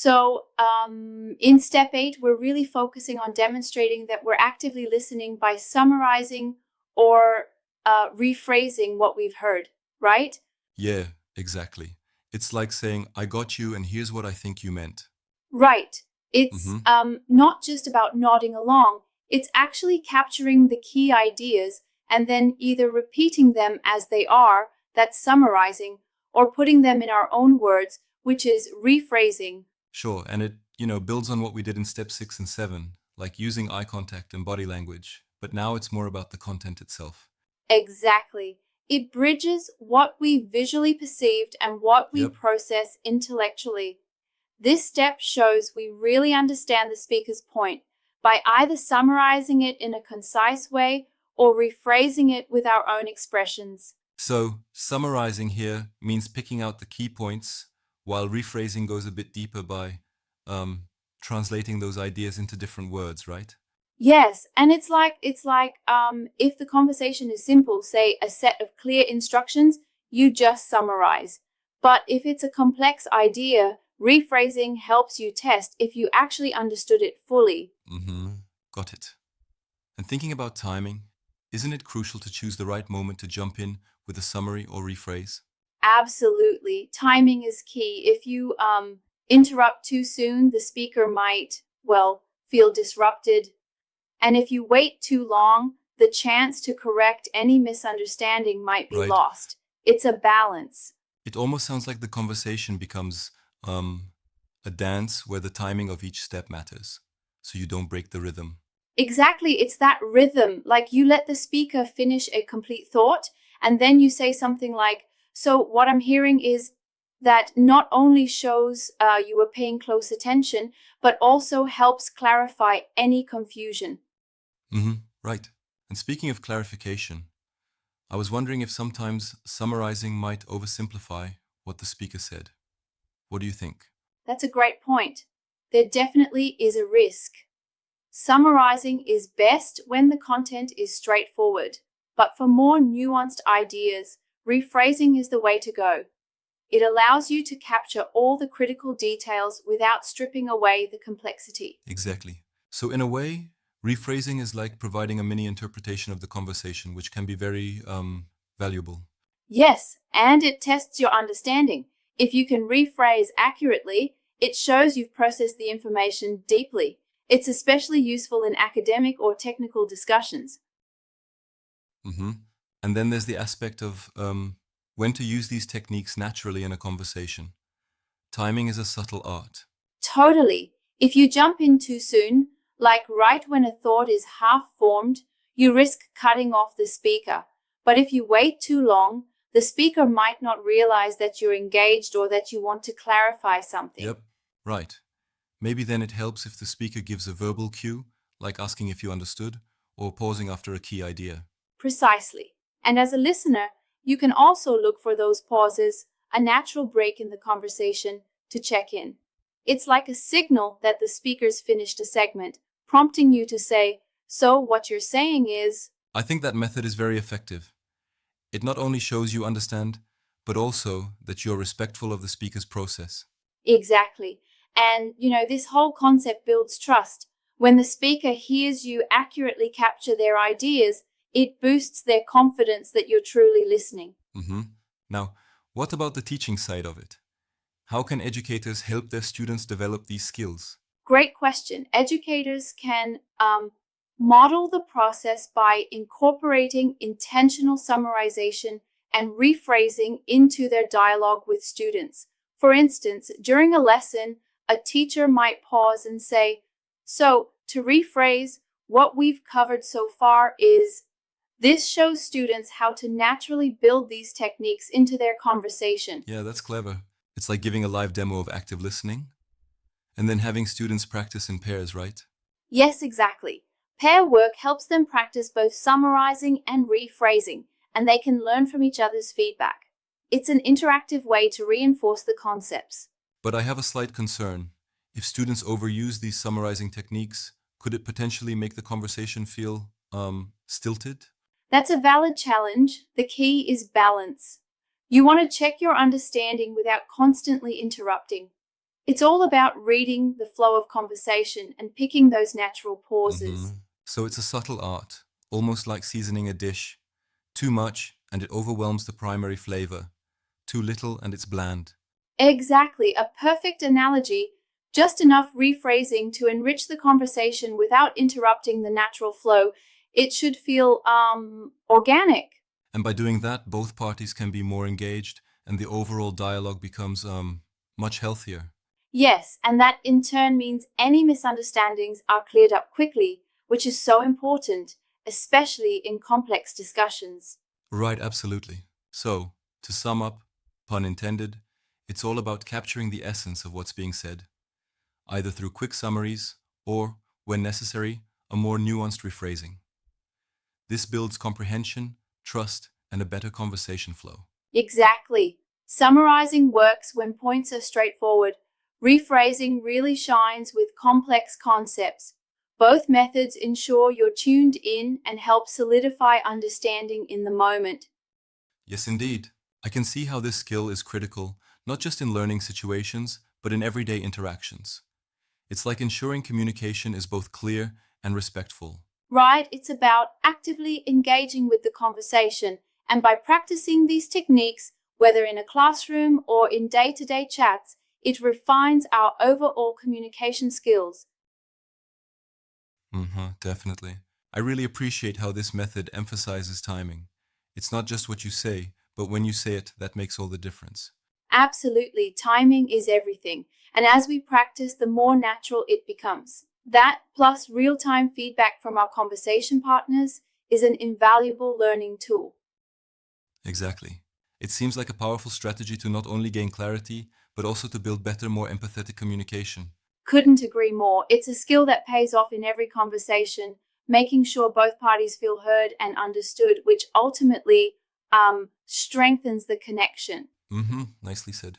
So, in step 8, we're really focusing on demonstrating that we're actively listening by summarizing or rephrasing what we've heard, right? Yeah, exactly. It's like saying, I got you and here's what I think you meant. Right. It's Mm-hmm. not just about nodding along, it's actually capturing the key ideas and then either repeating them as they are, that's summarizing, or putting them in our own words, which is rephrasing. Sure, and it builds on what we did in step 6 and 7, like using eye contact and body language, but now it's more about the content itself. Exactly. It bridges what we visually perceived and what we Yep. process intellectually. This step shows we really understand the speaker's point by either summarizing it in a concise way or rephrasing it with our own expressions. So, summarizing here means picking out the key points, while rephrasing goes a bit deeper by um, translating those ideas into different words, right? Yes, and it's like if the conversation is simple, say a set of clear instructions, you just summarize. But if it's a complex idea, rephrasing helps you test if you actually understood it fully. Mm-hmm. Got it. And thinking about timing, isn't it crucial to choose the right moment to jump in with a summary or rephrase? Absolutely. Timing is key. If you interrupt too soon, the speaker might, well, feel disrupted. And if you wait too long, the chance to correct any misunderstanding might be Right? lost. It's a balance. It almost sounds like the conversation becomes a dance where the timing of each step matters, so you don't break the rhythm. Exactly, it's that rhythm. Like you let the speaker finish a complete thought, and then you say something like, so, what I'm hearing is that not only shows you were paying close attention, but also helps clarify any confusion. Mm-hmm. Right. And speaking of clarification, I was wondering if sometimes summarizing might oversimplify what the speaker said. What do you think? That's a great point. There definitely is a risk. Summarizing is best when the content is straightforward, but for more nuanced ideas, rephrasing is the way to go. It allows you to capture all the critical details without stripping away the complexity. Exactly. So, in a way, rephrasing is like providing a mini interpretation of the conversation, which can be very valuable. Yes, and it tests your understanding. If you can rephrase accurately, it shows you've processed the information deeply. It's especially useful in academic or technical discussions. Mm-hmm. And then there's the aspect of when to use these techniques naturally in a conversation. Timing is a subtle art. Totally. If you jump in too soon, like right when a thought is half formed, you risk cutting off the speaker. But if you wait too long, the speaker might not realize that you're engaged or that you want to clarify something. Yep, right. Maybe then it helps if the speaker gives a verbal cue, like asking if you understood, or pausing after a key idea. Precisely. And as a listener, you can also look for those pauses, a natural break in the conversation, to check in. It's like a signal that the speaker's finished a segment, prompting you to say, so what you're saying is, I think that method is very effective. It not only shows you understand, but also that you're respectful of the speaker's process. exactly. And, this whole concept builds trust. When the speaker hears you accurately capture their ideas, it boosts their confidence that you're truly listening. Mm-hmm. Now, what about the teaching side of it? How can educators help their students develop these skills? Great question. Educators can model the process by incorporating intentional summarization and rephrasing into their dialogue with students. For instance, during a lesson, a teacher might pause and say, so, to rephrase, what we've covered so far is. This shows students how to naturally build these techniques into their conversation. Yeah, that's clever. It's like giving a live demo of active listening and then having students practice in pairs, right? Yes, exactly. Pair work helps them practice both summarizing and rephrasing, and they can learn from each other's feedback. It's an interactive way to reinforce the concepts. But I have a slight concern. If students overuse these summarizing techniques, could it potentially make the conversation feel stilted? That's a valid challenge. The key is balance. You want to check your understanding without constantly interrupting. It's all about reading the flow of conversation and picking those natural pauses. So it's a subtle art, almost like seasoning a dish. Too much, and it overwhelms the primary flavor. Too little, and it's bland. Exactly, a perfect analogy. Just enough rephrasing to enrich the conversation without interrupting the natural flow. It should feel organic. And by doing that, both parties can be more engaged, and the overall dialogue becomes much healthier. Yes, and that in turn means any misunderstandings are cleared up quickly, which is so important, especially in complex discussions. Right, absolutely. So, to sum up, pun intended, it's all about capturing the essence of what's being said, either through quick summaries or, when necessary, a more nuanced rephrasing. This builds comprehension, trust, and a better conversation flow. Exactly. Summarizing works when points are straightforward. Rephrasing really shines with complex concepts. Both methods ensure you're tuned in and help solidify understanding in the moment. Yes, indeed. I can see how this skill is critical, not just in learning situations, but in everyday interactions. It's like ensuring communication is both clear and respectful. Right? It's about actively engaging with the conversation, and by practicing these techniques, whether in a classroom or in day-to-day chats, it refines our overall communication skills. Definitely. I really appreciate how this method emphasizes timing. It's not just what you say, but when you say it, that makes all the difference. Absolutely, timing is everything, and as we practice, the more natural it becomes. That, plus real-time feedback from our conversation partners, is an invaluable learning tool. Exactly. It seems like a powerful strategy to not only gain clarity, but also to build better, more empathetic communication. Couldn't agree more. It's a skill that pays off in every conversation, making sure both parties feel heard and understood, which ultimately strengthens the connection. Nicely said.